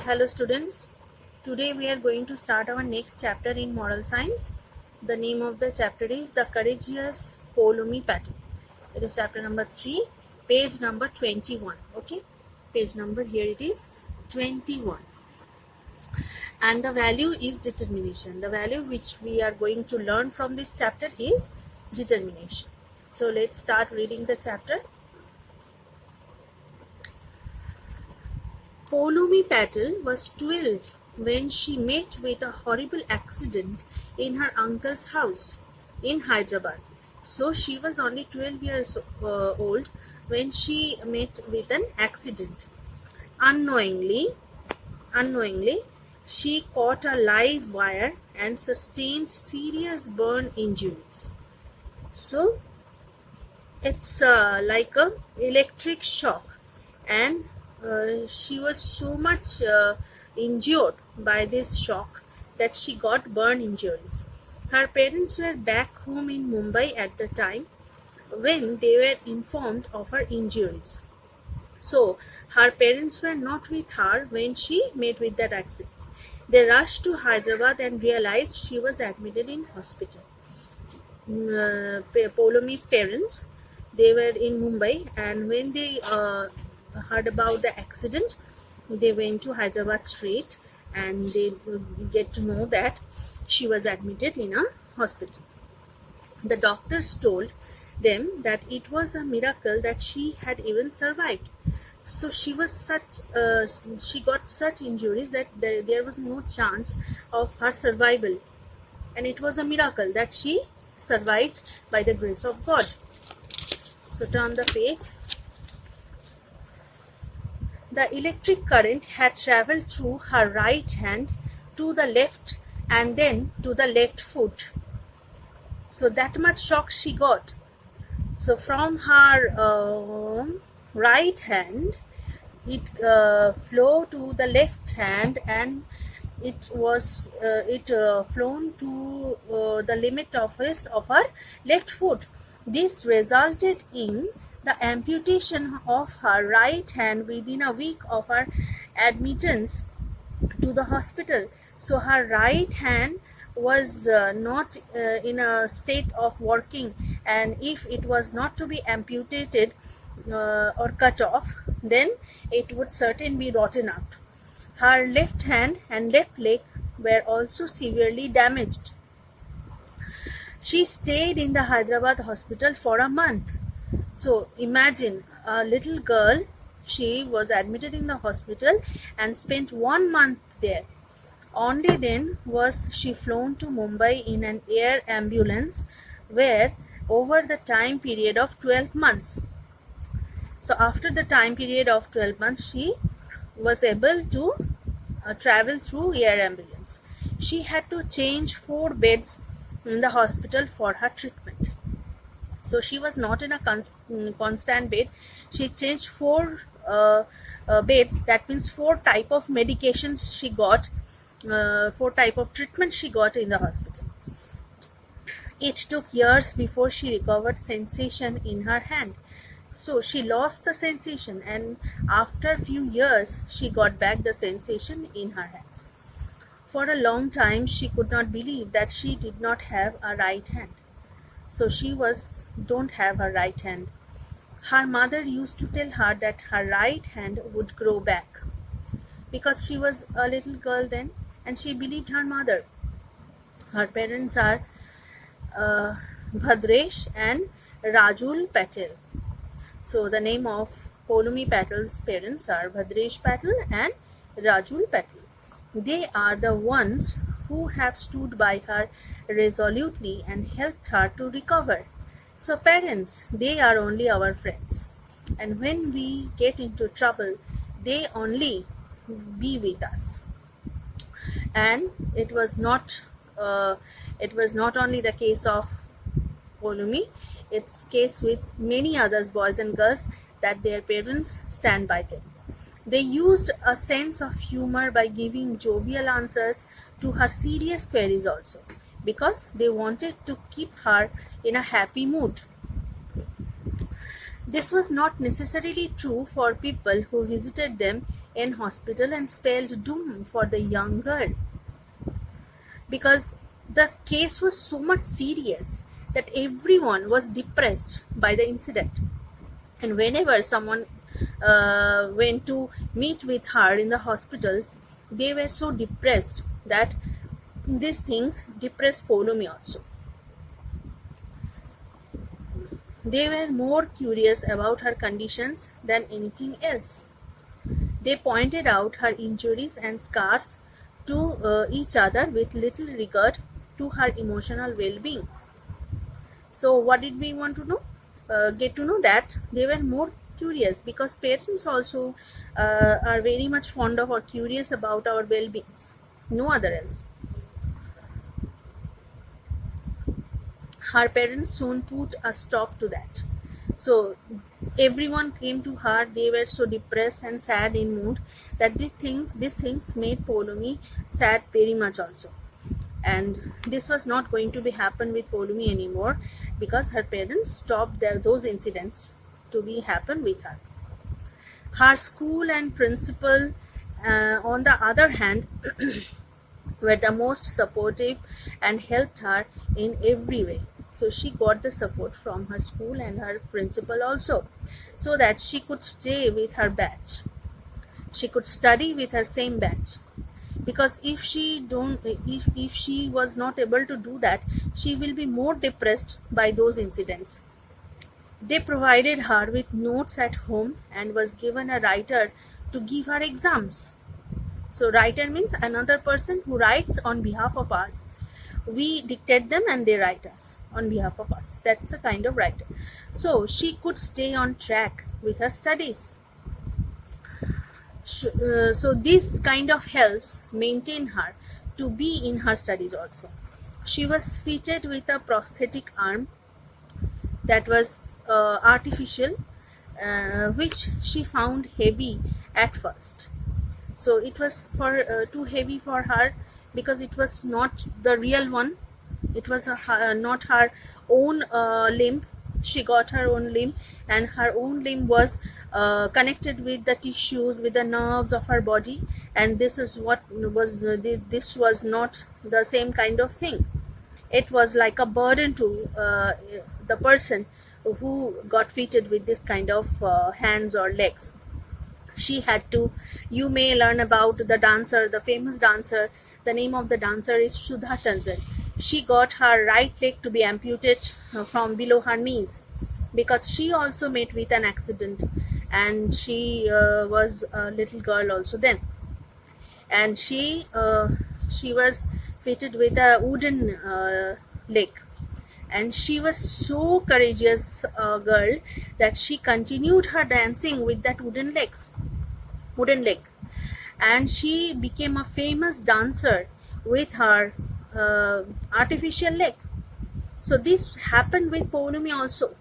Hello students, today we are going to start our next chapter in moral science. The name of the chapter is The Courageous Ptolemy Pattern. It is chapter number 3, page number 21. Okay, page number here it is 21. And the value is determination. The value which we are going to learn from this chapter is determination. So let's start reading the chapter. Ptolemy Patel was 12 when she met with a horrible accident in her uncle's house in Hyderabad. So she was only 12 years old when she met with an accident. Unknowingly, she caught a live wire and sustained serious burn injuries. So it's like a electric shock, and she was so much injured by this shock that she got burn injuries. Her parents were back home in Mumbai at the time when they were informed of her injuries. So her parents were not with her when she met with that accident. They rushed to Hyderabad and realized she was admitted in hospital. Ptolemy's parents, they were in Mumbai, and when they heard about the accident, they went to Hyderabad straight and they get to know that she was admitted in a hospital. The doctors told them that it was a miracle that she had even survived. So she got such injuries that there was no chance of her survival, and it was a miracle that she survived by the grace of God. So turn the page. The electric current had travelled through her right hand to the left and then to the left foot. So that much shock she got. So from her right hand, it flowed to the left hand, and it was flown to the limit of her left foot. This resulted in the amputation of her right hand within a week of her admittance to the hospital. So her right hand was not in a state of working, and if it was not to be amputated or cut off, then it would certainly be rotten out. Her left hand and left leg were also severely damaged. She stayed in the Hyderabad hospital for a month. So imagine a little girl, she was admitted in the hospital and spent 1 month there. Only then was she flown to Mumbai in an air ambulance, where over the time period of 12 months. So after the time period of 12 months, she was able to travel through air ambulance. She had to change 4 beds in the hospital for her treatment. So she was not in a constant bed. She changed 4 beds. That means 4 type of medications she got, 4 type of treatment she got in the hospital. It took years before she recovered sensation in her hand. So she lost the sensation, and after a few years she got back the sensation in her hands. For a long time she could not believe that she did not have a right hand. So she don't have a right hand. Her mother used to tell her that her right hand would grow back, because she was a little girl then, and she believed her mother. Her parents are Bhadresh and Rajul Patel. So the name of Ptolemy Patel's parents are Bhadresh Patel and Rajul Patel. They are the ones who have stood by her resolutely and helped her to recover. So parents, they are only our friends, and when we get into trouble, they only be with us. And it was not only the case of Ptolemy, it's case with many others, boys and girls, that their parents stand by them. They used a sense of humor by giving jovial answers to her serious queries also, because they wanted to keep her in a happy mood. This was not necessarily true for people who visited them in hospital and spelled doom for the young girl, because the case was so much serious that everyone was depressed by the incident. And whenever someone went to meet with her in the hospitals, they were so depressed that these things depressed Poulomy also. They were more curious about her conditions than anything else. They pointed out her injuries and scars to each other with little regard to her emotional well-being. So what did we want to know? Get to know that they were more curious, because parents also are very much fond of or curious about our well-beings. No other else. Her parents soon put a stop to that. So everyone came to her. They were so depressed and sad in mood that these things made Poulomy sad very much also. And this was not going to be happen with Poulomy anymore, because her parents stopped those incidents to be happen with her. Her school and principal, on the other hand, were the most supportive and helped her in every way. So she got the support from her school and her principal also, so that she could stay with her batch. She could study with her same batch, because if she was not able to do that, she will be more depressed by those incidents. They provided her with notes at home and was given a writer to give her exams. So writer means another person who writes on behalf of us. We dictate them and they write us on behalf of us. That's a kind of writer. So she could stay on track with her studies. So this kind of helps maintain her to be in her studies also. She was fitted with a prosthetic arm that was artificial, which she found heavy at first. So it was too heavy for her, because it was not the real one. It was not her own limb. She got her own limb, and her own limb was connected with the tissues, with the nerves of her body, and this is what was this was not the same kind of thing. It was like a burden to the person who got fitted with this kind of hands or legs. She had to, you may learn about the dancer, the famous dancer. The name of the dancer is Sudha Chandran. She got her right leg to be amputated from below her knees, because she also met with an accident, and she was a little girl also then, and she was fitted with a wooden leg. And she was so courageous girl that she continued her dancing with that wooden leg, and she became a famous dancer with her artificial leg. So this happened with Poulomy also.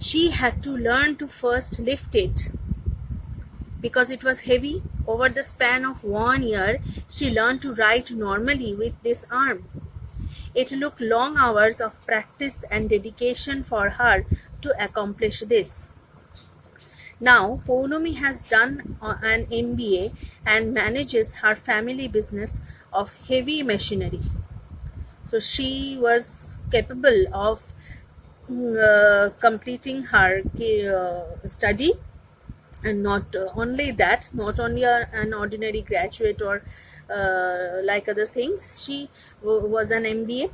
She had to learn to first lift it, because it was heavy. Over the span of 1 year, she learned to write normally with this arm. It took long hours of practice and dedication for her to accomplish this. Now, Poulomy has done an MBA and manages her family business of heavy machinery. So she was capable of completing her study, and not only that, not only an ordinary graduate or like other things. She was an MBA.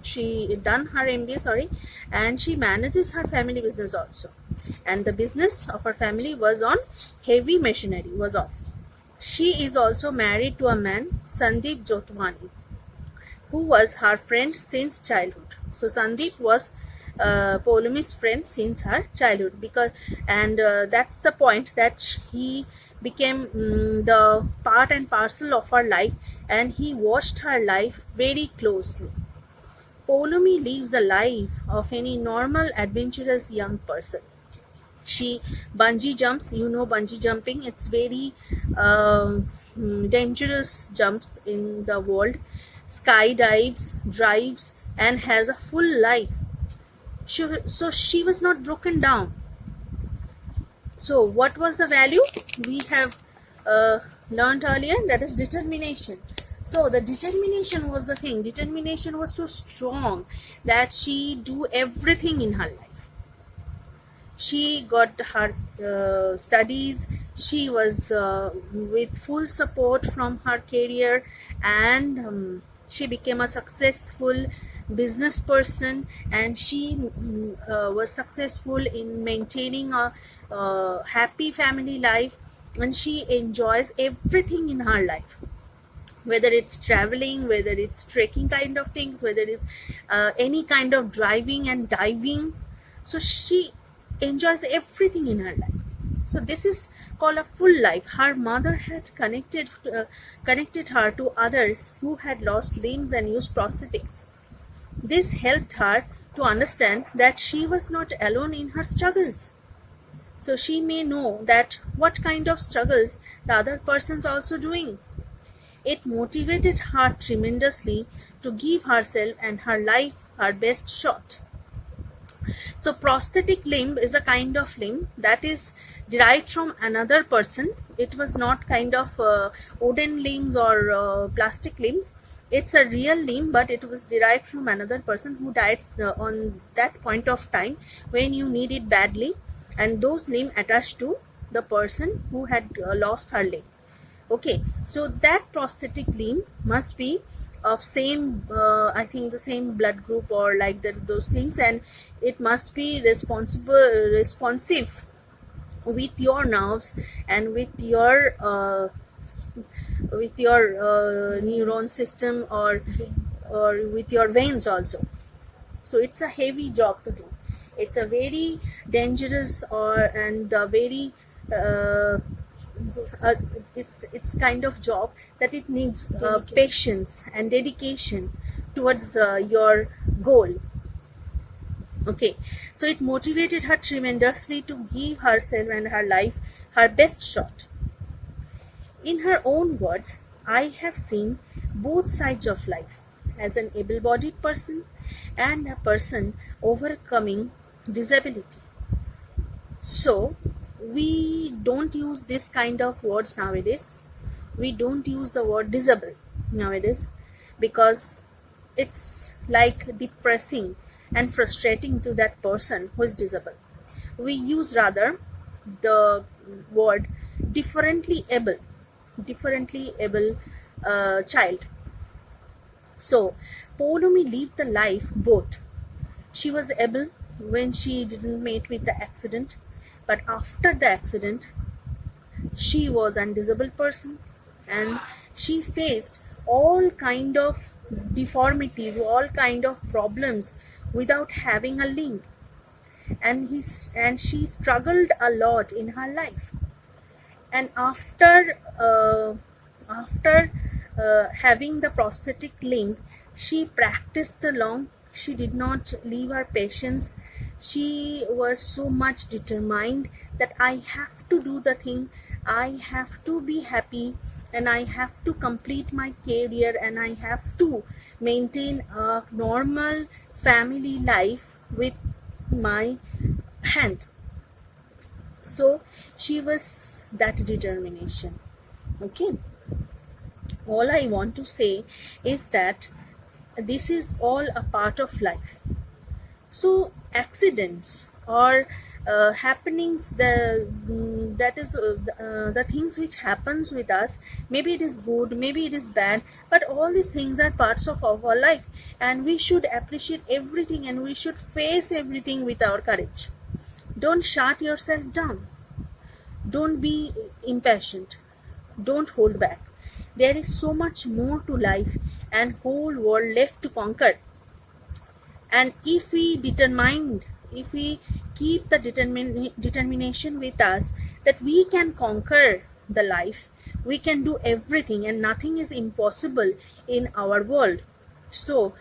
She done her MBA, and she manages her family business also. And the business of her family was on heavy machinery, was off. She is also married to a man, Sandeep Jotwani, who was her friend since childhood. So Sandeep was Poulomy's friend since her childhood, and that's the point, that he became the part and parcel of her life, and he watched her life very closely. Poulomy lives a life of any normal, adventurous young person. She bungee jumps, bungee jumping, it's very dangerous jumps in the world, skydives, drives, and has a full life. So she was not broken down. So what was the value we have learned earlier? That is determination. So the determination was the thing. Determination was so strong that she do everything in her life. She got her studies. She was with full support from her career, and she became a successful business person, and she was successful in maintaining a happy family life, and she enjoys everything in her life, whether it's traveling, whether it's trekking kind of things, whether it's any kind of driving and diving. So she enjoys everything in her life. So this is called a full life. Her mother had connected her to others who had lost limbs and used prosthetics. This helped her to understand that she was not alone in her struggles. So she may know that what kind of struggles the other person's also doing. It motivated her tremendously to give herself and her life her best shot. So prosthetic limb is a kind of limb that is derived from another person. It was not kind of wooden limbs or plastic limbs. It's a real limb, but it was derived from another person who died on that point of time when you need it badly, and those limbs attached to the person who had lost her limb. Okay, so that prosthetic limb must be of same I think the same blood group or like that, those things, and it must be responsive with your nerves and with your neuron system or with your veins also. So it's a heavy job to do. It's a very dangerous and very it's kind of job that it needs patience and dedication towards your goal. Okay, so it motivated her tremendously to give herself and her life her best shot. In her own words, I have seen both sides of life, as an able-bodied person and a person overcoming disability. So we don't use this kind of words nowadays. We don't use the word disabled nowadays because it's like depressing and frustrating to that person who is disabled. We use rather the word differently able child. So Poulomi lived the life both. She was able when she didn't meet with the accident, but after the accident she was a disabled person, and she faced all kind of deformities, all kind of problems without having a limb, and she struggled a lot in her life. And after having the prosthetic limb, she practiced long. She did not leave her patience. She was so much determined that I have to do the thing, I have to be happy, and I have to complete my career, and I have to maintain a normal family life with my hand. So she was that determination. Okay, all I want to say is that this is all a part of life. So accidents or happenings, that is the things which happens with us, maybe it is good, maybe it is bad, but all these things are parts of our life, and we should appreciate everything, and we should face everything with our courage. Don't shut yourself down. Don't be impatient. Don't hold back. There is so much more to life and whole world left to conquer. And if we keep the determination with us that we can conquer the life, we can do everything, and nothing is impossible in our world. So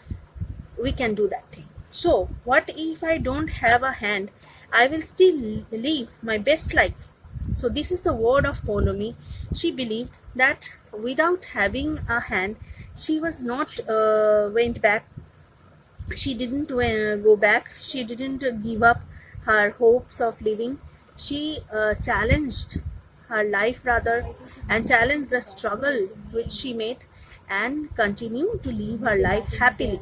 we can do that thing. So what if I don't have a hand? I will still live my best life. So this is the word of Poulomi. She believed that without having a hand, she was not went back. She didn't go back. She didn't give up her hopes of living. She challenged her life rather, and challenged the struggle which she made, and continued to live her life happily.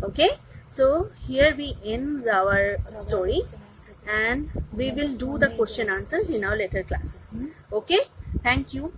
Okay, so here we ends our story, and we will do the question answers in our later classes. Okay, thank you.